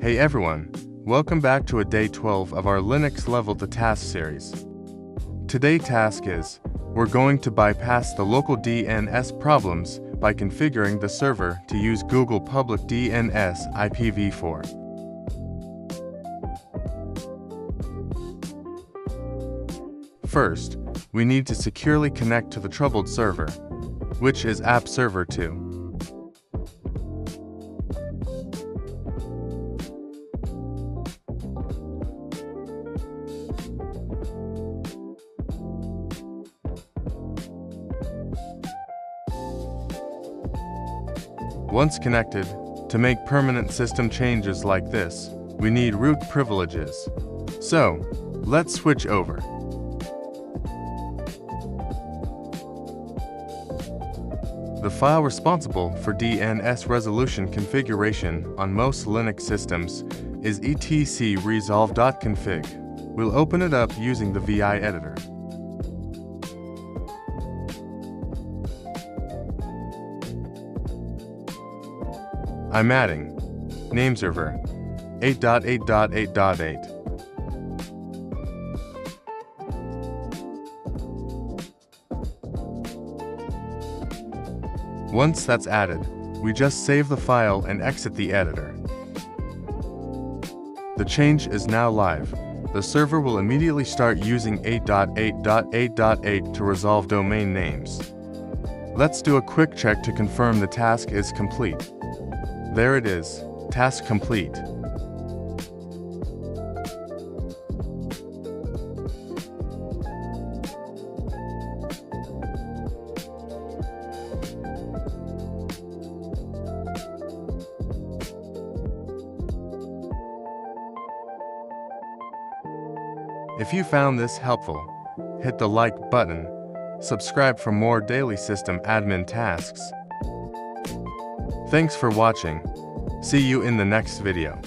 Hey everyone, welcome back to day 12 of our Linux Level-2 task series. Today's task is, we're going to bypass the local DNS problems by configuring the server to use Google Public DNS IPv4. First, we need to securely connect to the troubled server, which is App Server 2. Once connected, to make permanent system changes like this, we need root privileges. So, let's switch over. The file responsible for DNS resolution configuration on most Linux systems is etc resolv.conf. We'll open it up using the VI editor. I'm adding nameserver 8.8.8.8. Once that's added, we just save the file and exit the editor. The change is now live. The server will immediately start using 8.8.8.8 to resolve domain names. Let's do a quick check to confirm the task is complete. There it is, task complete. If you found this helpful, hit the like button, subscribe for more daily system admin tasks. Thanks for watching. See you in the next video.